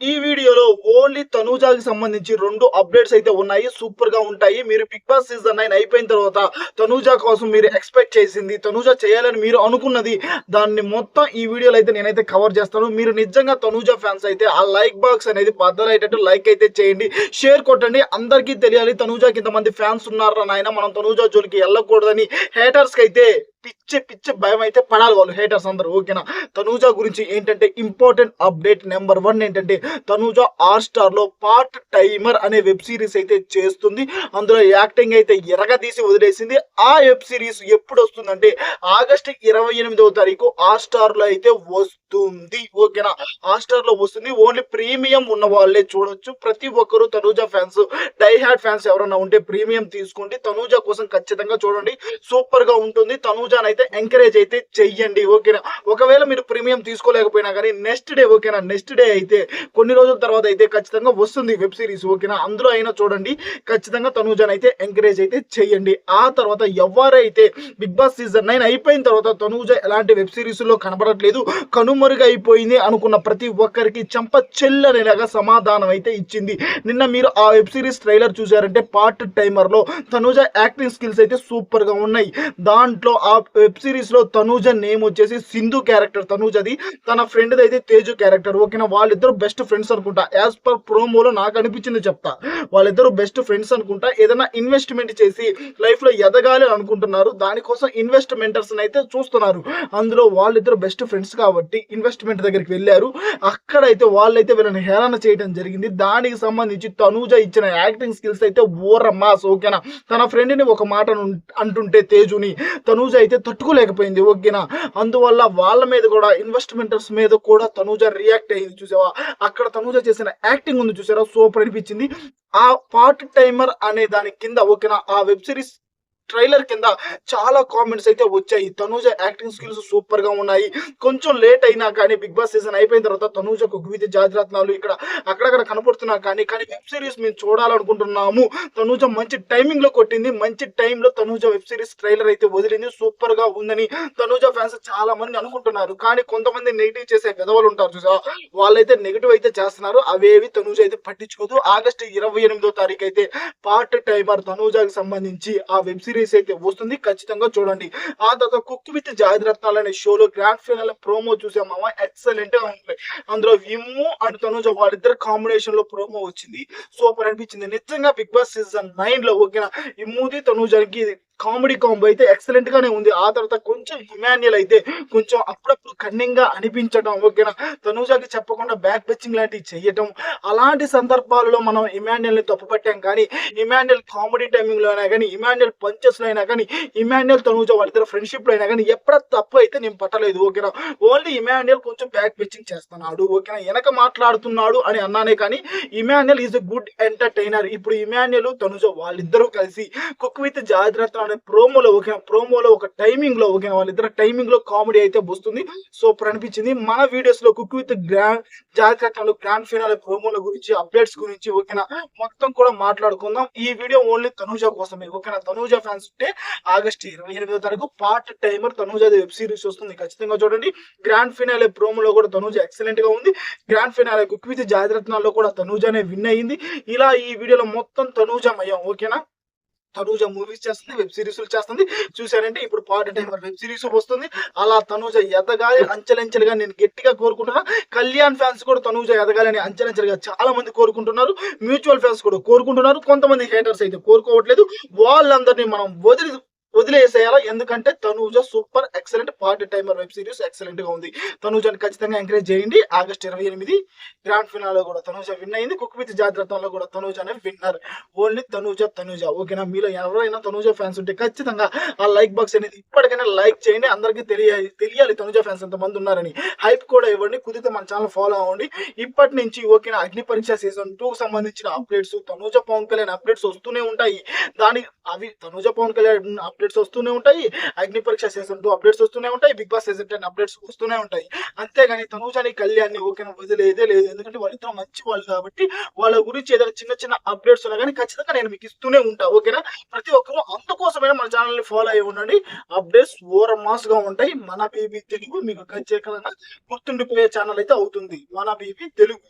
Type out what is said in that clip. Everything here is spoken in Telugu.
ఈ వీడియోలో ఓన్లీ తనూజాకి సంబంధించి 2 అప్డేట్స్ అయితే ఉన్నాయి. సూపర్‌గా ఉంటాయి. మీరు 'బిగ్ బాస్' సీజన్ 9 అయిపోయిన తర్వాత తనూజ కోసం మీరు ఎక్స్‌పెక్ట్ చేసింది, తనూజ చేయాలని మీరు అనుకున్నది, దాన్ని మొత్తం ఈ వీడియోలో అయితే నేనైతే కవర్ చేస్తాను. మీరు నిజంగా తనూజ ఫ్యాన్స్ అయితే ఆ లైక్ బాక్స్ అనేది బద్దలయ్యేటట్టు లైక్ అయితే చేయండి. షేర్ కొట్టండి. అందరికీ తెలియాలి తనూజకి ఇంతమంది ఫ్యాన్స్ ఉన్నార్రా నాయన, మనం తనూజ జోలికి ఎళ్ళకూడదని హేటర్స్‌కైతే పిచ్చి భయమైతే పడాలి వాళ్ళు హేటర్స్ అందరూ. ఓకేనా? తనూజ గురించి ఏంటంటే ఇంపార్టెంట్ అప్డేట్ నెంబర్ 1 ఏంటంటే తనూజ హాట్‌స్టార్‌లో పార్ట్ టైమర్ అనే వెబ్ సిరీస్ అయితే చేస్తుంది. అందులో యాక్టింగ్ అయితే ఇరగదీసి వదిలేసింది. ఆ వెబ్ సిరీస్ ఎప్పుడొస్తుందంటే ఆగస్టు 28వ తారీఖు హాట్‌స్టార్‌లో అయితే వస్తుంది. ఓకేనా? హాట్‌స్టార్‌లో వస్తుంది. ఓన్లీ ప్రీమియం ఉన్న వాళ్ళే చూడొచ్చు. ప్రతి ఒక్కరు Tanuja fans, die hard fans ఎవరైనా ఉంటే ప్రీమియం తీసుకోండి. తనూజ కోసం ఖచ్చితంగా చూడండి. సూపర్‌గా ఉంటుంది. తనూజనైతే ఎంకరేజ్ అయితే చెయ్యండి. ఓకేనా? ఒకవేళ మీరు ప్రీమియం తీసుకోలేకపోయినా గానీ నెక్స్ట్ డే ఓకేనా? నెక్స్ట్ డే అయితే కొన్ని రోజుల తర్వాత అయితే ఖచ్చితంగా వస్తుంది వెబ్ సిరీస్. ఓకేనా? అందులో అయినా చూడండి. ఖచ్చితంగా తనూజనైతే ఎంకరేజ్ అయితే చెయ్యండి. ఆ తర్వాత ఎవరైతే 'బిగ్ బాస్' సీజన్ 9 అయిపోయిన తర్వాత తనూజ ఎలాంటి వెబ్ సిరీస్‌లో కనబడట్లేదు, కనుమరుగైపోయింది అనుకున్న ప్రతి ఒక్కరికి చెంప చెల్లనేలాగా సమాధానం అయితే ఇచ్చింది. నిన్న మీరు ఆ వెబ్ సిరీస్ ట్రైలర్ చూసారంటే పార్ట్ టైమర్‌లో తనూజ యాక్టింగ్ స్కిల్స్ అయితే సూపర్‌గా ఉన్నాయి. దాంట్లో ఆ వెబ్ సిరీస్‌లో తనూజ నేమ్ వచ్చేసి సింధు క్యారెక్టర్ తనూజది. తన ఫ్రెండ్‌ది అయితే తేజు క్యారెక్టర్. ఓకేనా? వాళ్ళిద్దరూ బెస్ట్ ఫ్రెండ్స్ అనుకుంటా. యాస్ పర్ ప్రోమోలో నాకు అనిపించింది చెప్తా. వాళ్ళిద్దరూ బెస్ట్ ఫ్రెండ్స్ అనుకుంటా. ఏదైనా ఇన్వెస్ట్‌మెంట్ చేసి లైఫ్‌లో ఎదగాలి అని అనుకుంటున్నారు. దానికోసం ఇన్వెస్ట్‌మెంటర్స్‌ని అయితే చూస్తున్నారు. అందులో వాళ్ళిద్దరూ బెస్ట్ ఫ్రెండ్స్ కాబట్టి ఇన్వెస్ట్‌మెంట్ దగ్గరికి వెళ్లారు. అక్కడైతే వాళ్ళైతే వీళ్ళని హేళన చేయడం జరిగింది. దానికి సంబంధించి తనూజ ఇచ్చిన యాక్టింగ్ స్కిల్స్ అయితే మాస్. ఓకేనా? తన ఫ్రెండ్‌ని ఒక మాట అంటుంటే తేజుని తనూజ అయితే తట్టుకోలేకపోయింది. ఓకేనా? అందువల్ల వాళ్ళ మీద కూడా ఇన్వెస్ట్‌మెంటర్స్ మీద కూడా తనూజ రియాక్ట్ అయింది చూసావా? అక్కడ తనూజ చేసిన యాక్టింగ్ ఉంది చూసారా? సూపర్ అనిపించింది. ఆ పార్ట్ టైమర్ అనే దాని కింద ఓకేనా? ఆ వెబ్ సిరీస్ ట్రైలర్ కింద చాలా కామెంట్స్ అయితే వచ్చాయి. తనూజ యాక్టింగ్ స్కిల్స్ సూపర్‌గా ఉన్నాయి. కొంచెం లేట్ అయినా కానీ 'బిగ్ బాస్' సీజన్ అయిపోయిన తర్వాత తనూజకు వివిధ జాతిరత్నాలు ఇక్కడ అక్కడక్కడ కనపడుతున్నా కానీ వెబ్ సిరీస్ మేము చూడాలనుకుంటున్నాము. తనూజ మంచి టైమింగ్‌లో కొట్టింది. మంచి టైంలో తనూజ వెబ్ సిరీస్ ట్రైలర్ అయితే వదిలింది. సూపర్‌గా ఉందని తనూజ ఫ్యాన్స్ చాలా మంది అనుకుంటున్నారు. కానీ కొంతమంది నెగెటివ్ చేసే వెధవలు ఉంటారు చూసావా? వాళ్ళైతే నెగెటివ్ అయితే చేస్తున్నారు. అవేవి తనూజ అయితే పట్టించుకోదు. ఆగస్టు 28వ తారీఖు అయితే పార్ట్ టైమర్ తనూజకి సంబంధించి ఆ వెబ్ సిరీస్ అయితే వస్తుంది. ఖచ్చితంగా చూడండి. ఆ తర్వాత 'కుక్ విత్ జాతిరత్నాలు' అనే షోలో గ్రాండ్ ఫినాలే ప్రోమో చూసాం మామ. ఎక్సలెంట్‌గా ఉంది. అందులో ఇమ్ము అండ్ తనూజ వాళ్ళిద్దరు కాంబినేషన్‌లో ప్రోమో వచ్చింది. సూపర్ అనిపించింది. నిజంగా 'బిగ్ బాస్' సీజన్ 9లో ఓకేనా? ఇమ్ముది తనూజకి కామెడీ కాంబో అయితే ఎక్సలెంట్ గానే ఉంది. ఆ తర్వాత కొంచెం ఇమాన్యుయల్ అయితే కొంచెం అప్పుడప్పుడు కన్నింగ్‌గా అనిపించడం ఓకేనా? తనూజకి చెప్పకుండా బ్యాక్ పిచ్చింగ్ లాంటివి చేయటం. అలాంటి సందర్భాలలో మనం ఇమాన్యుయల్‌ని తప్పుపట్టాం కానీ ఇమాన్యుయల్ కామెడీ టైమింగ్‌లో అయినా గాని, ఇమాన్యుయల్ పంచెస్‌లో అయినా గాని, ఇమాన్యుయల్ తనూజ వాళ్ళిద్దరు ఫ్రెండ్‌షిప్‌లో అయినా గాని ఎక్కడ తప్పు అయితే నేను పట్టలేదు. ఓకేనా? ఓన్లీ ఇమాన్యుయల్ కొంచెం బ్యాక్ పిచ్చింగ్ చేస్తున్నాడు. ఓకేనా? ఎనక మాట్లాడుతున్నాడు అని అన్నానే కానీ Emmanuel is a good entertainer. ఇప్పుడు ఇమాన్యుయల్, తనూజ వాళ్ళిద్దరూ కలిసి 'కుక్ విత్ జాతిరత్నాలు' అనే ప్రోమోలో ఓకేనా? ప్రోమోలో ఒక టైమింగ్‌లో ఓకేనా? వాళ్ళిద్దరు టైమింగ్‌లో కామెడీ అయితే వస్తుంది. సూపర్ అనిపించింది. మన వీడియోస్‌లో 'cook with Jathiratnalu' grand finale ప్రోమోల గురించి, అప్డేట్స్ గురించి ఓకేనా? మొత్తం కూడా మాట్లాడుకుందాం. ఈ వీడియో ఓన్లీ తనూజ కోసమే. ఓకేనా? తనూజ ఫ్యాన్స్ ఉంటే ఆగస్టు 28వ తారీఖు పార్ట్ టైమర్ తనూజది వెబ్ సిరీస్ వస్తుంది. ఖచ్చితంగా చూడండి. గ్రాండ్ ఫినాలే ప్రోమోలో కూడా తనూజ ఎక్సలెంట్‌గా ఉంది. గ్రాండ్ ఫినాలే 'కుక్ విత్ జాతిరత్నాల్లో' కూడా తనూజనే విన్ అయింది. ఇలా ఈ వీడియోలో మొత్తం తనూజమయం. ఓకేనా? తనూజ మూవీస్ చేస్తుంది. వెబ్ సీరీస్‌లు చేస్తుంది. చూసారంటే ఇప్పుడు పార్ట్ టైమర్ వెబ్ సీరీస్ వస్తుంది. అలా తనూజ ఎదగాలి అంచెలంచెలుగా నేను గట్టిగా కోరుకుంటున్నా. కళ్యాణ్ ఫ్యాన్స్ కూడా తనూజ ఎదగాలని అంచెలంచెలుగా చాలా మంది కోరుకుంటున్నారు. మ్యూచువల్ ఫ్యాన్స్ కూడా కోరుకుంటున్నారు. కొంతమంది హేటర్స్ అయితే కోరుకోవట్లేదు. వాళ్ళందరిని మనం వదిలేసేయాలా. ఎందుకంటే Tanuja super excellent part timer web series ఎక్సలెంట్‌గా ఉంది. తనూజని ఖచ్చితంగా ఎంకరేజ్ చేయండి. ఆగస్టు 28 గ్రాండ్ ఫినాలేలో కూడా తనూజ విన్ అయింది. 'కుక్ విత్ జాతిరత్నాల్లో' కూడా తనూజనే విన్నర్. ఓన్లీ తనూజ. ఓకేనా? మీలో ఎవరైనా తనూజ ఫ్యాన్స్ ఉంటే ఖచ్చితంగా ఆ లైక్ బాక్స్ అనేది ఇప్పటికైనా లైక్ చేయండి. అందరికీ తెలియాలి తనూజ ఫ్యాన్స్ ఎంతమంది ఉన్నారని. హైప్ కూడా ఇవ్వండి. కుదిరితే మన ఛానల్ ఫాలో అవ్వండి. ఇప్పటి నుంచి ఓకేనా? అగ్ని పరీక్ష సీజన్ 2కి సంబంధించిన అప్డేట్స్, తనూజ పవన్ కళ్యాణ్ అప్డేట్స్ వస్తూనే ఉంటాయి. అవి తనూజ పవన్ కళ్యాణ్ అప్డేట్స్ వస్తూనే ఉంటాయి. అగ్ని పరీక్ష సీజన్ 2 అప్డేట్స్ వస్తూనే ఉంటాయి. 'బిగ్ బాస్' సీజన్ 10 అప్డేట్స్ వస్తూనే ఉంటాయి. అంతేగాని తనూజని, కళ్యాణ్‌ని ఓకేనా? వదిలేదే లేదు. ఎందుకంటే వాళ్ళిద్దరూ మంచి వాళ్ళు కాబట్టి వాళ్ళ గురించి ఏదైనా చిన్న అప్డేట్స్ ఉన్నా గానీ ఖచ్చితంగా నేను మీకు ఇస్తూనే ఉంటా. ఓకేనా? ప్రతి ఒక్కరు అందుకోసమైనా మన ఛానల్‌ని ఫాలో అయ్యి ఉండండి. అప్డేట్స్ మాస్‌గా ఉంటాయి. మన బేబీ తెలుగు మీకు ఖచ్చితంగా గుర్తుండిపోయే ఛానల్ అయితే అవుతుంది. మన బేబీ తెలుగు.